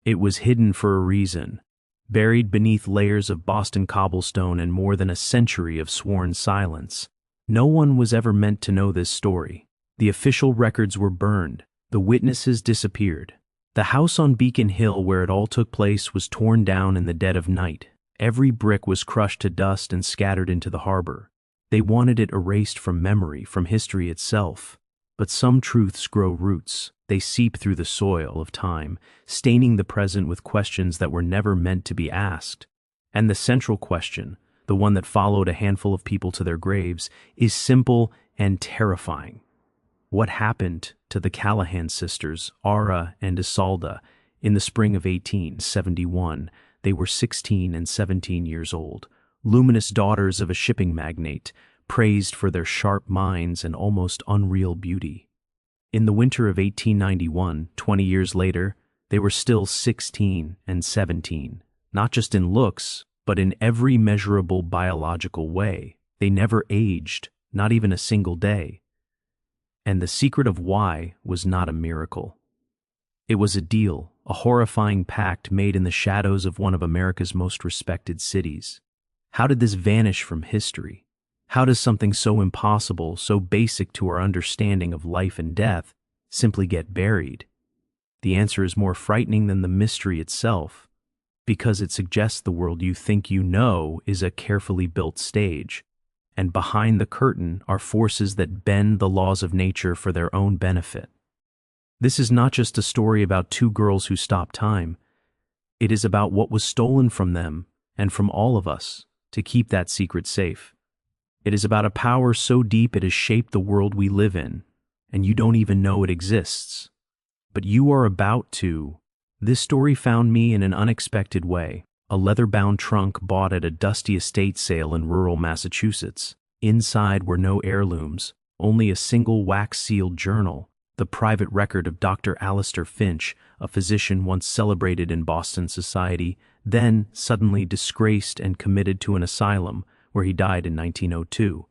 It was hidden for a reason, buried beneath layers of Boston cobblestone and more than a century of sworn silence. No one was ever meant to know this story. The official records were burned, the witnesses disappeared. The house on Beacon Hill where it all took place was torn down in the dead of night. Every brick was crushed to dust and scattered into the harbor. They wanted it erased from memory, from history itself. But some truths grow roots. They seep through the soil of time, staining the present with questions that were never meant to be asked. And the central question, the one that followed a handful of people to their graves, is simple and terrifying. What happened to the Callahan sisters, Ara and Isolde, in the spring of 1871? They were 16 and 17 years old, luminous daughters of a shipping magnate, praised for their sharp minds and almost unreal beauty. In the winter of 1891, 20 years later, they were still 16 and 17, not just in looks, but in every measurable biological way. They never aged, not even a single day. And the secret of why was not a miracle. It was a deal, a horrifying pact made in the shadows of one of America's most respected cities. How did this vanish from history? How does something so impossible, so basic to our understanding of life and death, simply get buried? The answer is more frightening than the mystery itself, because it suggests the world you think you know is a carefully built stage, and behind the curtain are forces that bend the laws of nature for their own benefit. This is not just a story about two girls who stopped time. It is about what was stolen from them and from all of us to keep that secret safe. It is about a power so deep it has shaped the world we live in, and you don't even know it exists. But you are about to. This story found me in an unexpected way. A leather-bound trunk bought at a dusty estate sale in rural Massachusetts. Inside were no heirlooms, only a single wax-sealed journal, the private record of Dr. Alistair Finch, a physician once celebrated in Boston society, then suddenly disgraced and committed to an asylum, where he died in 1902.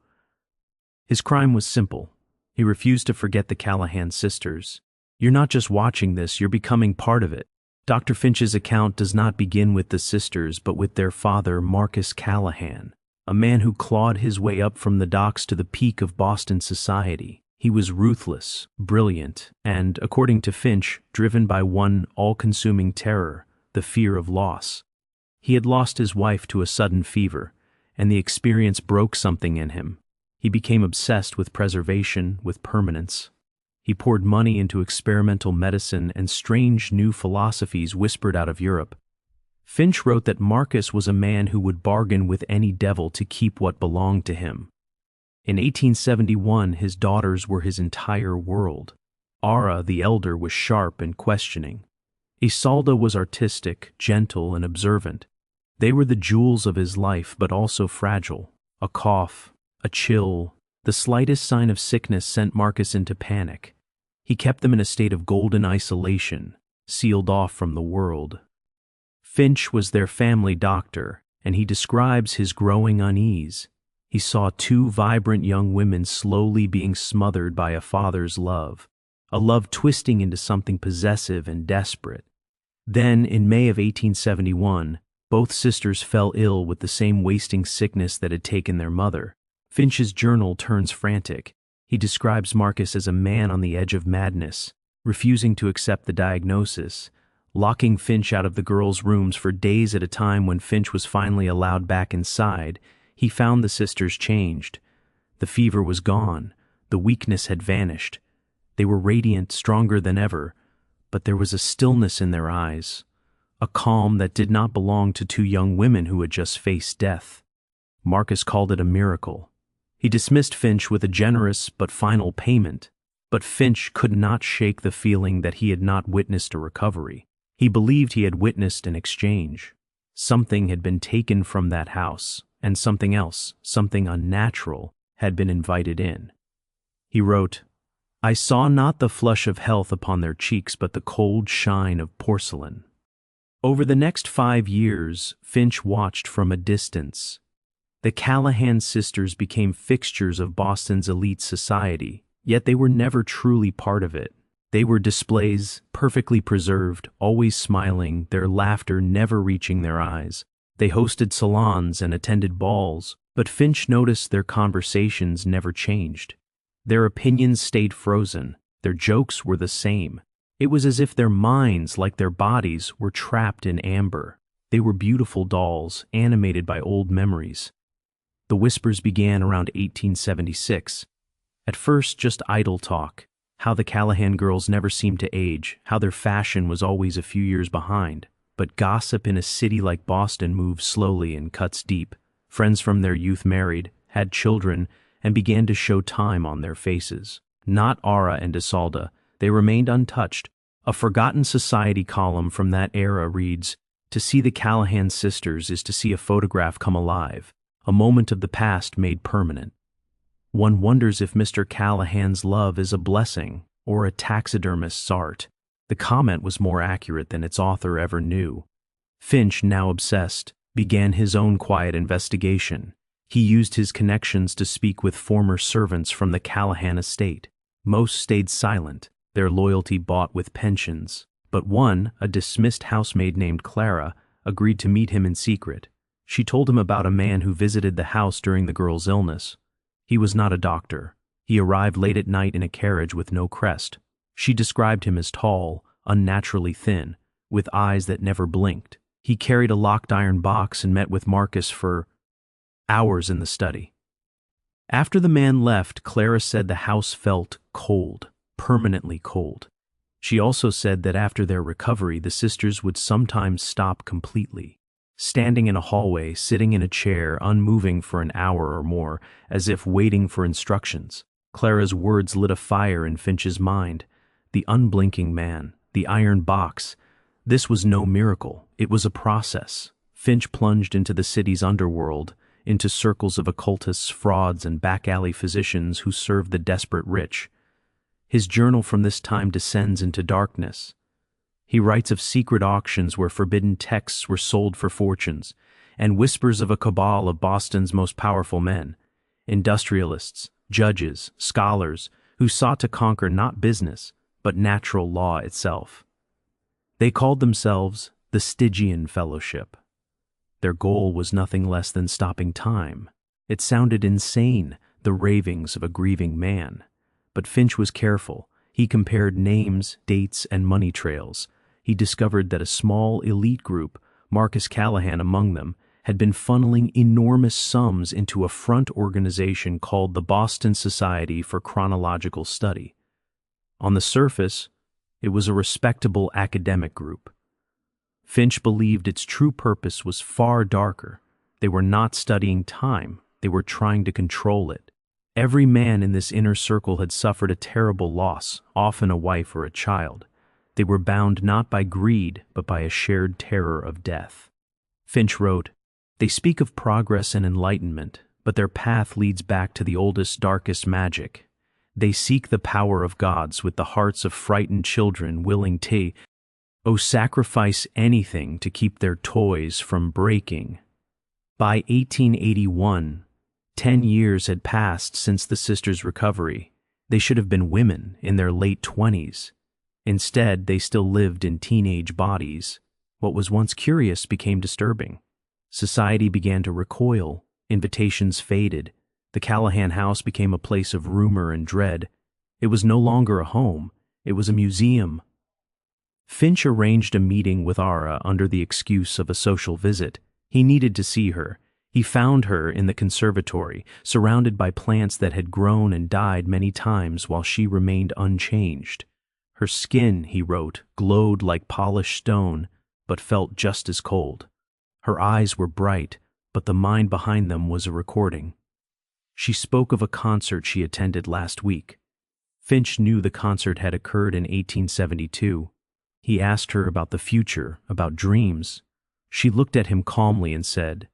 His crime was simple. He refused to forget the Callahan sisters. You're not just watching this, you're becoming part of it. Dr. Finch's account does not begin with the sisters, but with their father, Marcus Callahan, a man who clawed his way up from the docks to the peak of Boston society. He was ruthless, brilliant, and, according to Finch, driven by one all-consuming terror, the fear of loss. He had lost his wife to a sudden fever, and the experience broke something in him. He became obsessed with preservation, with permanence. He poured money into experimental medicine and strange new philosophies whispered out of Europe. Finch wrote that Marcus was a man who would bargain with any devil to keep what belonged to him. In 1871, his daughters were his entire world. Ara, the elder, was sharp and questioning. Isolde was artistic, gentle, and observant. They were the jewels of his life, but also fragile. A cough, a chill, the slightest sign of sickness sent Marcus into panic. He kept them in a state of golden isolation, sealed off from the world. Finch was their family doctor, and he describes his growing unease. He saw two vibrant young women slowly being smothered by a father's love, a love twisting into something possessive and desperate. Then, in May of 1871, both sisters fell ill with the same wasting sickness that had taken their mother. Finch's journal turns frantic. He describes Marcus as a man on the edge of madness, refusing to accept the diagnosis, locking Finch out of the girls' rooms for days at a time. When Finch was finally allowed back inside, he found the sisters changed. The fever was gone. The weakness had vanished. They were radiant, stronger than ever, but there was a stillness in their eyes, a calm that did not belong to two young women who had just faced death. Marcus called it a miracle. He dismissed Finch with a generous but final payment, but Finch could not shake the feeling that he had not witnessed a recovery. He believed he had witnessed an exchange. Something had been taken from that house, and something else, something unnatural, had been invited in. He wrote, "I saw not the flush of health upon their cheeks, but the cold shine of porcelain." Over the next 5 years, Finch watched from a distance. The Callahan sisters became fixtures of Boston's elite society, yet they were never truly part of it. They were displays, perfectly preserved, always smiling, their laughter never reaching their eyes. They hosted salons and attended balls, but Finch noticed their conversations never changed. Their opinions stayed frozen, their jokes were the same. It was as if their minds, like their bodies, were trapped in amber. They were beautiful dolls, animated by old memories. The whispers began around 1876. At first, just idle talk. How the Callahan girls never seemed to age, how their fashion was always a few years behind. But gossip in a city like Boston moves slowly and cuts deep. Friends from their youth married, had children, and began to show time on their faces. Not Ara and Isolde, they remained untouched. A forgotten society column from that era reads, "To see the Callahan Sisters is to see a photograph come alive, a moment of the past made permanent." One wonders if Mr. Callahan's love is a blessing or a taxidermist's art. The comment was more accurate than its author ever knew. Finch, now obsessed, began his own quiet investigation. He used his connections to speak with former servants from the Callahan estate. Most stayed silent, their loyalty bought with pensions. But one, a dismissed housemaid named Clara, agreed to meet him in secret. She told him about a man who visited the house during the girl's illness. He was not a doctor. He arrived late at night in a carriage with no crest. She described him as tall, unnaturally thin, with eyes that never blinked. He carried a locked iron box and met with Marcus for hours in the study. After the man left, Clara said the house felt cold, permanently cold. She also said that after their recovery, the sisters would sometimes stop completely. Standing in a hallway, sitting in a chair, unmoving for an hour or more, as if waiting for instructions. Clara's words lit a fire in Finch's mind. The unblinking man, the iron box. This was no miracle, it was a process. Finch plunged into the city's underworld, into circles of occultists, frauds, and back-alley physicians who served the desperate rich. His journal from this time descends into darkness. He writes of secret auctions where forbidden texts were sold for fortunes, and whispers of a cabal of Boston's most powerful men, industrialists, judges, scholars, who sought to conquer not business, but natural law itself. They called themselves the Stygian Fellowship. Their goal was nothing less than stopping time. It sounded insane, the ravings of a grieving man. But Finch was careful. He compared names, dates, and money trails. He discovered that a small elite group, Marcus Callahan among them, had been funneling enormous sums into a front organization called the Boston Society for Chronological Study. On the surface, it was a respectable academic group. Finch believed its true purpose was far darker. They were not studying time, they were trying to control it. Every man in this inner circle had suffered a terrible loss, often a wife or a child. They were bound not by greed, but by a shared terror of death. Finch wrote, "They speak of progress and enlightenment, but their path leads back to the oldest, darkest magic. They seek the power of gods with the hearts of frightened children willing to, sacrifice anything to keep their toys from breaking." By 1881, 10 years had passed since the sisters' recovery. They should have been women in their late 20s. Instead, they still lived in teenage bodies. What was once curious became disturbing. Society began to recoil. Invitations faded. The Callahan house became a place of rumor and dread. It was no longer a home. It was a museum. Finch arranged a meeting with Ara under the excuse of a social visit. He needed to see her. He found her in the conservatory, surrounded by plants that had grown and died many times while she remained unchanged. Her skin, he wrote, glowed like polished stone, but felt just as cold. Her eyes were bright, but the mind behind them was a recording. She spoke of a concert she attended last week. Finch knew the concert had occurred in 1872. He asked her about the future, about dreams. She looked at him calmly and said,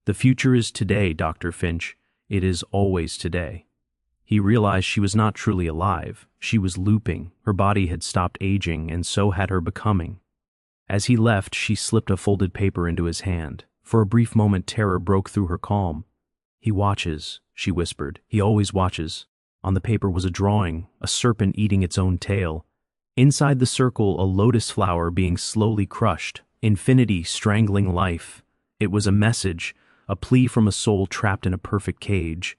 "The future is today, Dr. Finch. It is always today." He realized she was not truly alive. She was looping. Her body had stopped aging, and so had her becoming. As he left, she slipped a folded paper into his hand. For a brief moment, terror broke through her calm. "He watches," she whispered. "He always watches." On the paper was a drawing, a serpent eating its own tail. Inside the circle, a lotus flower being slowly crushed, infinity strangling life. It was a message, a plea from a soul trapped in a perfect cage.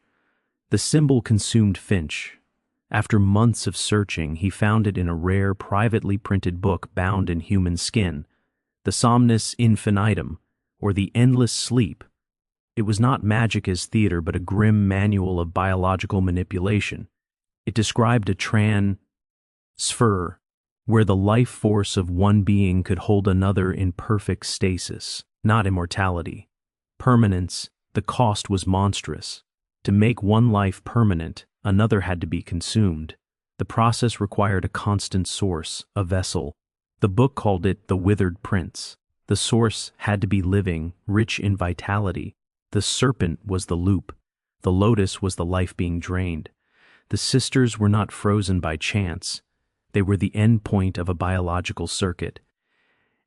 The symbol consumed Finch. After months of searching, he found it in a rare, privately printed book bound in human skin, the Somnus Infinitum, or the Endless Sleep. It was not magic as theater, but a grim manual of biological manipulation. It described a sphere, where the life force of one being could hold another in perfect stasis, not immortality. Permanence, the cost was monstrous. To make one life permanent, another had to be consumed. The process required a constant source, a vessel. The book called it the Withered Prince. The source had to be living, rich in vitality. The serpent was the loop. The lotus was the life being drained. The sisters were not frozen by chance. They were the end point of a biological circuit.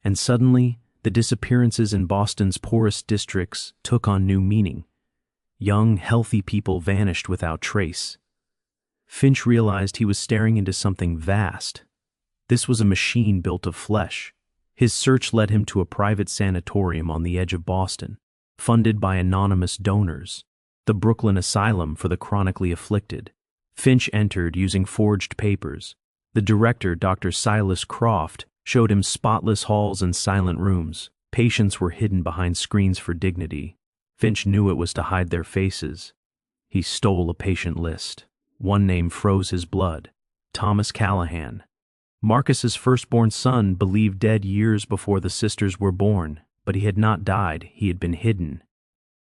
And suddenly, the disappearances in Boston's poorest districts took on new meaning. Young, healthy people vanished without trace. Finch realized he was staring into something vast. This was a machine built of flesh. His search led him to a private sanatorium on the edge of Boston, funded by anonymous donors, the Brooklyn Asylum for the chronically afflicted. Finch entered using forged papers. The director, Dr. Silas Croft, showed him spotless halls and silent rooms. Patients were hidden behind screens for dignity. Finch knew it was to hide their faces. He stole a patient list. One name froze his blood: Thomas Callahan. Marcus's firstborn son, believed dead years before the sisters were born, but he had not died, he had been hidden.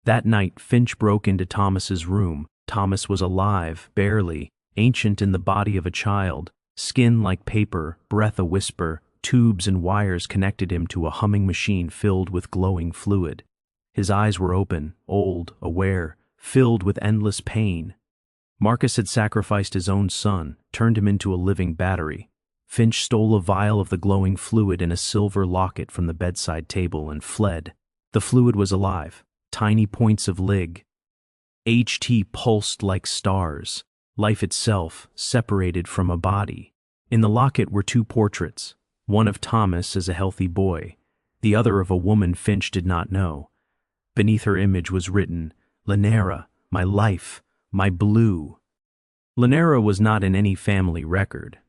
That night, Finch broke into Thomas's room. Thomas was alive, barely, ancient in the body of a child, skin like paper, breath a whisper. Tubes and wires connected him to a humming machine filled with glowing fluid. His eyes were open, old, aware, filled with endless pain. Marcus had sacrificed his own son, turned him into a living battery. Finch stole a vial of the glowing fluid in a silver locket from the bedside table and fled. The fluid was alive, tiny points of lig. HT pulsed like stars, life itself separated from a body. In the locket were two portraits, one of Thomas as a healthy boy, the other of a woman Finch did not know. Beneath her image was written, "Lanera, my life, my blue." Lanera was not in any family record.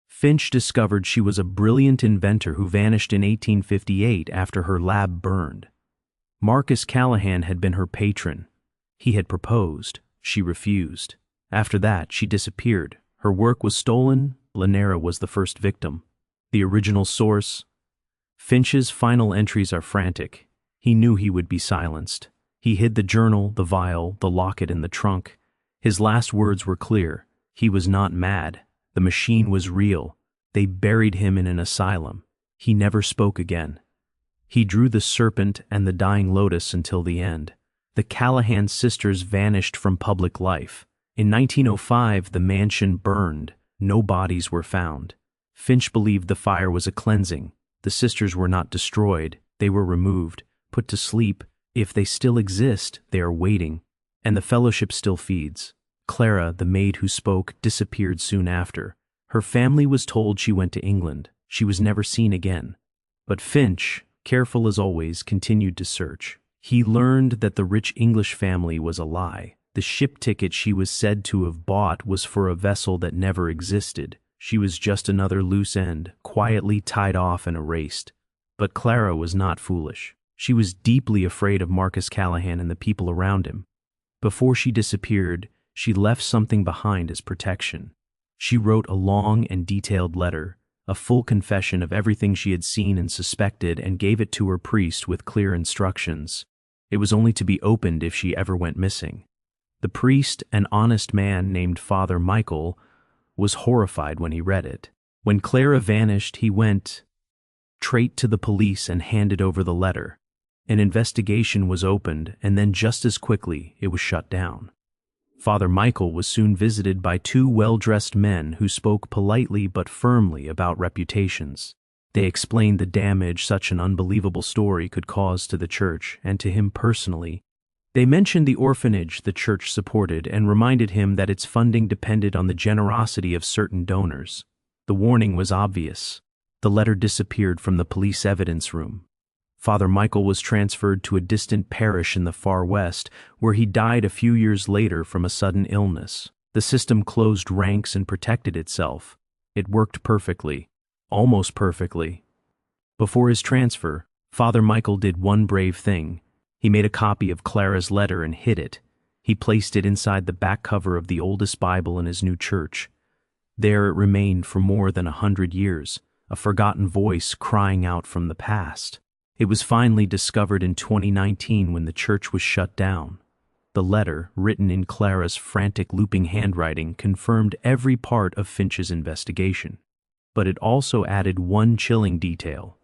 Finch discovered she was a brilliant inventor who vanished in 1858 after her lab burned. Marcus Callahan had been her patron. He had proposed. She refused. After that, she disappeared. Her work was stolen. Lanera was the first victim. The original source. Finch's final entries are frantic. He knew he would be silenced. He hid the journal, the vial, the locket in the trunk. His last words were clear. He was not mad. The machine was real. They buried him in an asylum. He never spoke again. He drew the serpent and the dying lotus until the end. The Callahan sisters vanished from public life. In 1905, the mansion burned. No bodies were found. Finch believed the fire was a cleansing. The sisters were not destroyed. They were removed, put to sleep. If they still exist, they are waiting. And the fellowship still feeds. Clara, the maid who spoke, disappeared soon after. Her family was told she went to England. She was never seen again. But Finch, careful as always, continued to search. He learned that the rich English family was a lie. The ship ticket she was said to have bought was for a vessel that never existed. She was just another loose end, quietly tied off and erased. But Clara was not foolish. She was deeply afraid of Marcus Callahan and the people around him. Before she disappeared, she left something behind as protection. She wrote a long and detailed letter, a full confession of everything she had seen and suspected, and gave it to her priest with clear instructions. It was only to be opened if she ever went missing. The priest, an honest man named Father Michael, was horrified when he read it. When Clara vanished, he went straight to the police and handed over the letter. An investigation was opened, and then just as quickly it was shut down. Father Michael was soon visited by two well-dressed men who spoke politely but firmly about reputations. They explained the damage such an unbelievable story could cause to the church and to him personally. They mentioned the orphanage the church supported and reminded him that its funding depended on the generosity of certain donors. The warning was obvious. The letter disappeared from the police evidence room. Father Michael was transferred to a distant parish in the far west, where he died a few years later from a sudden illness. The system closed ranks and protected itself. It worked perfectly, almost perfectly. Before his transfer, Father Michael did one brave thing. He made a copy of Clara's letter and hid it. He placed it inside the back cover of the oldest Bible in his new church. There it remained for more than 100 years, a forgotten voice crying out from the past. It was finally discovered in 2019 when the church was shut down. The letter, written in Clara's frantic looping handwriting, confirmed every part of Finch's investigation. But it also added one chilling detail.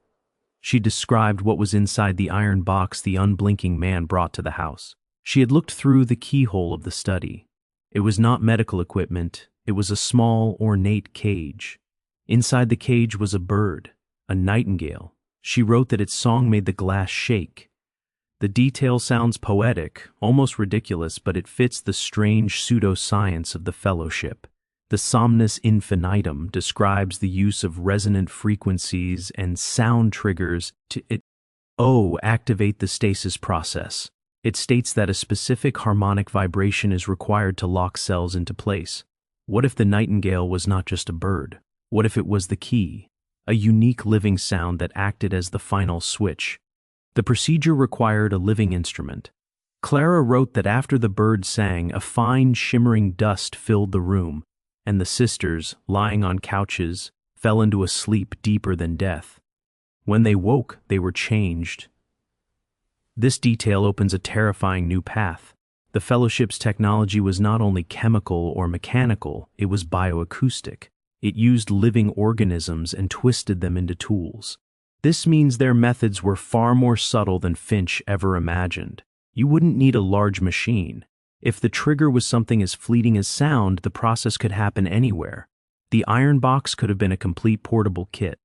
She described what was inside the iron box the unblinking man brought to the house. She had looked through the keyhole of the study. It was not medical equipment. It was a small, ornate cage. Inside the cage was a bird, a nightingale. She wrote that its song made the glass shake. The detail sounds poetic, almost ridiculous, but it fits the strange pseudoscience of the fellowship. The Somnus Infinitum describes the use of resonant frequencies and sound triggers to activate the stasis process. It states that a specific harmonic vibration is required to lock cells into place. What if the nightingale was not just a bird? What if it was the key? A unique living sound that acted as the final switch. The procedure required a living instrument. Clara wrote that after the bird sang, a fine shimmering dust filled the room, and the sisters, lying on couches, fell into a sleep deeper than death. When they woke, they were changed. This detail opens a terrifying new path. The fellowship's technology was not only chemical or mechanical, it was bioacoustic. It used living organisms and twisted them into tools. This means their methods were far more subtle than Finch ever imagined. You wouldn't need a large machine. If the trigger was something as fleeting as sound, the process could happen anywhere. The iron box could have been a complete portable kit.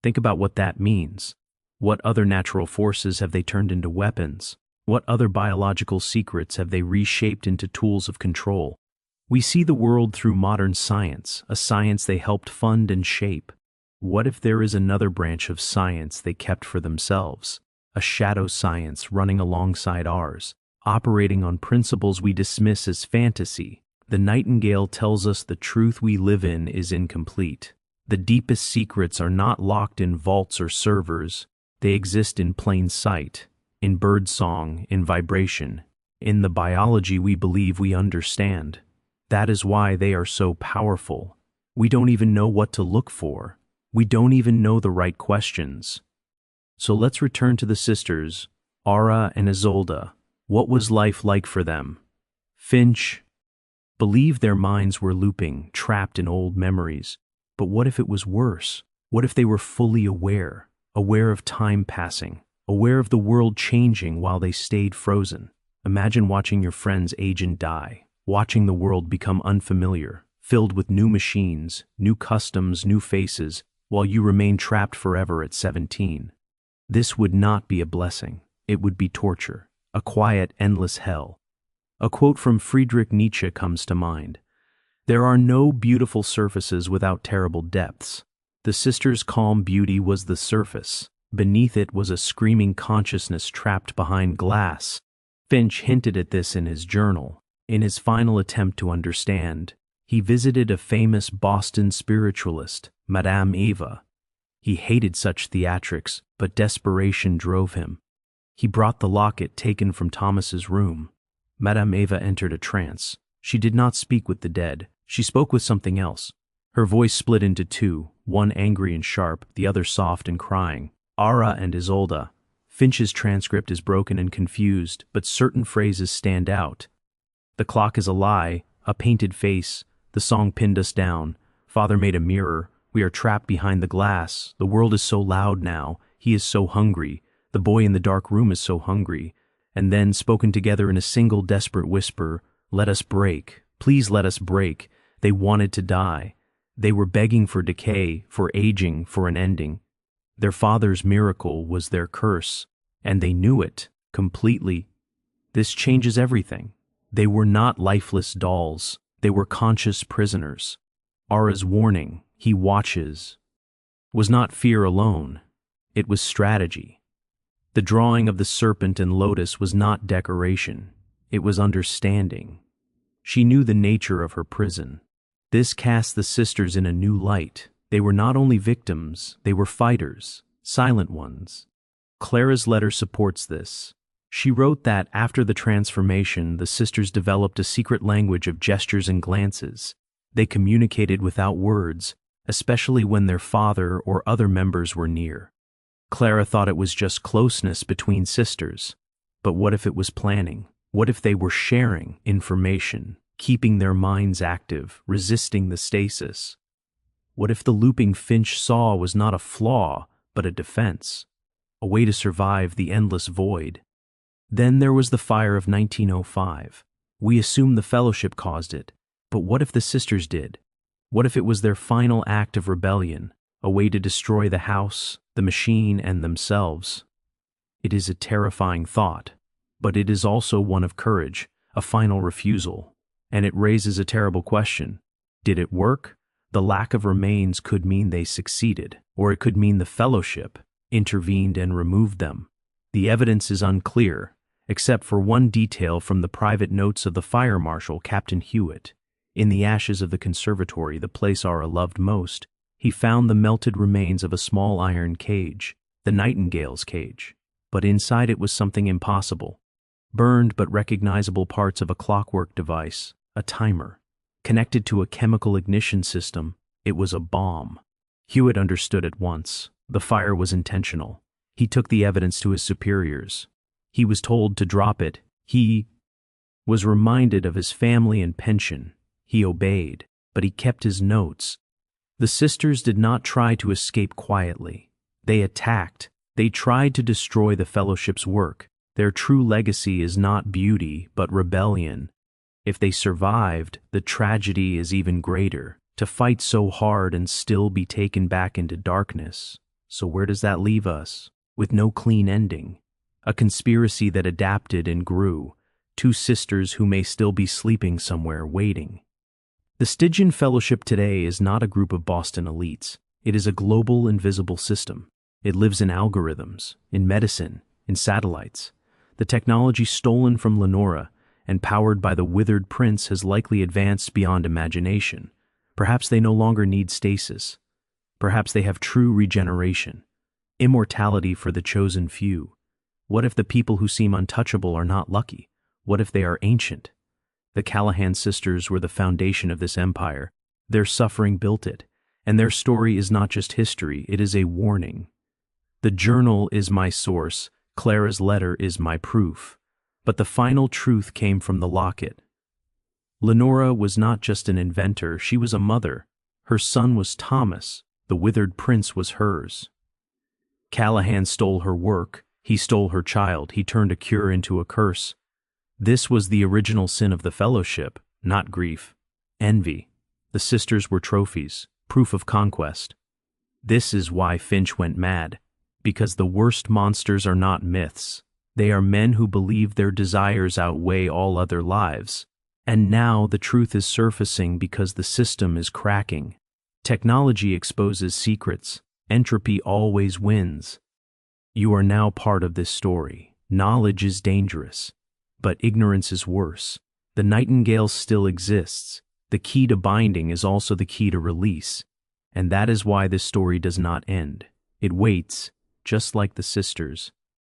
Think about what that means. What other natural forces have they turned into weapons? What other biological secrets have they reshaped into tools of control? We see the world through modern science, a science they helped fund and shape. What if there is another branch of science they kept for themselves? A shadow science running alongside ours, operating on principles we dismiss as fantasy. The nightingale tells us the truth we live in is incomplete. The deepest secrets are not locked in vaults or servers. They exist in plain sight, in birdsong, in vibration, in the biology we believe we understand. That is why they are so powerful. We don't even know what to look for. We don't even know the right questions. So let's return to the sisters, Ara and Isolde. What was life like for them? Finch believed their minds were looping, trapped in old memories. But what if it was worse? What if they were fully aware of time passing, aware of the world changing while they stayed frozen? Imagine watching your friends age and die. Watching the world become unfamiliar, filled with new machines, new customs, new faces, while you remain trapped forever at 17. This would not be a blessing. It would be torture, a quiet, endless hell. A quote from Friedrich Nietzsche comes to mind. There are no beautiful surfaces without terrible depths. The sisters' calm beauty was the surface. Beneath it was a screaming consciousness trapped behind glass. Finch hinted at this in his journal. In his final attempt to understand, he visited a famous Boston spiritualist, Madame Eva. He hated such theatrics, but desperation drove him. He brought the locket taken from Thomas's room. Madame Eva entered a trance. She did not speak with the dead. She spoke with something else. Her voice split into two, one angry and sharp, the other soft and crying. Ara and Isolde. Finch's transcript is broken and confused, but certain phrases stand out. The clock is a lie, a painted face, the song pinned us down, Father made a mirror, we are trapped behind the glass, the world is so loud now, he is so hungry, the boy in the dark room is so hungry, and then, spoken together in a single desperate whisper, let us break, please let us break. They wanted to die. They were begging for decay, for aging, for an ending. Their father's miracle was their curse, and they knew it completely. This changes everything. They were not lifeless dolls. They were conscious prisoners. Ara's warning, He watches. Was not fear alone. It was strategy. The drawing of the serpent and lotus was not decoration. It was understanding. She knew the nature of her prison. This cast the sisters in a new light. They were not only victims, they were fighters, silent ones. Clara's letter supports this. She wrote that after the transformation, the sisters developed a secret language of gestures and glances. They communicated without words, especially when their father or other members were near. Clara thought it was just closeness between sisters. But what if it was planning? What if they were sharing information, keeping their minds active, resisting the stasis? What if the looping Finch saw was not a flaw, but a defense? A way to survive the endless void? Then there was the fire of 1905. We assume the Fellowship caused it, but what if the sisters did? What if it was their final act of rebellion, a way to destroy the house, the machine, and themselves? It is a terrifying thought, but it is also one of courage, a final refusal. And it raises a terrible question. Did it work? The lack of remains could mean they succeeded, or it could mean the Fellowship intervened and removed them. The evidence is unclear, except for one detail from the private notes of the fire marshal, Captain Hewitt. In the ashes of the conservatory, the place Aura loved most, he found the melted remains of a small iron cage, the Nightingale's cage. But inside it was something impossible. Burned but recognizable parts of a clockwork device, a timer. Connected to a chemical ignition system, it was a bomb. Hewitt understood at once. The fire was intentional. He took the evidence to his superiors. He was told to drop it. He was reminded of his family and pension. He obeyed, but he kept his notes. The sisters did not try to escape quietly. They attacked. They tried to destroy the Fellowship's work. Their true legacy is not beauty, but rebellion. If they survived, the tragedy is even greater. To fight so hard and still be taken back into darkness. So where does that leave us? With no clean ending. A conspiracy that adapted and grew. Two sisters who may still be sleeping somewhere, waiting. The Stygian Fellowship today is not a group of Boston elites. It is a global, invisible system. It lives in algorithms, in medicine, in satellites. The technology stolen from Lenora and powered by the withered prince has likely advanced beyond imagination. Perhaps they no longer need stasis. Perhaps they have true regeneration. Immortality for the chosen few. What if the people who seem untouchable are not lucky? What if they are ancient? The Callahan sisters were the foundation of this empire. Their suffering built it, and their story is not just history, it is a warning. The journal is my source, Clara's letter is my proof. But the final truth came from the locket. Lenora was not just an inventor, she was a mother. Her son was Thomas, the withered prince was hers. Callahan stole her work, he stole her child, he turned a cure into a curse. This was the original sin of the Fellowship, not grief. Envy. The sisters were trophies, proof of conquest. This is why Finch went mad. Because the worst monsters are not myths. They are men who believe their desires outweigh all other lives. And now the truth is surfacing because the system is cracking. Technology exposes secrets. Entropy always wins. You are now part of this story. Knowledge is dangerous, but ignorance is worse. The Nightingale still exists. The key to binding is also the key to release. And that is why this story does not end. It waits, just like the sisters,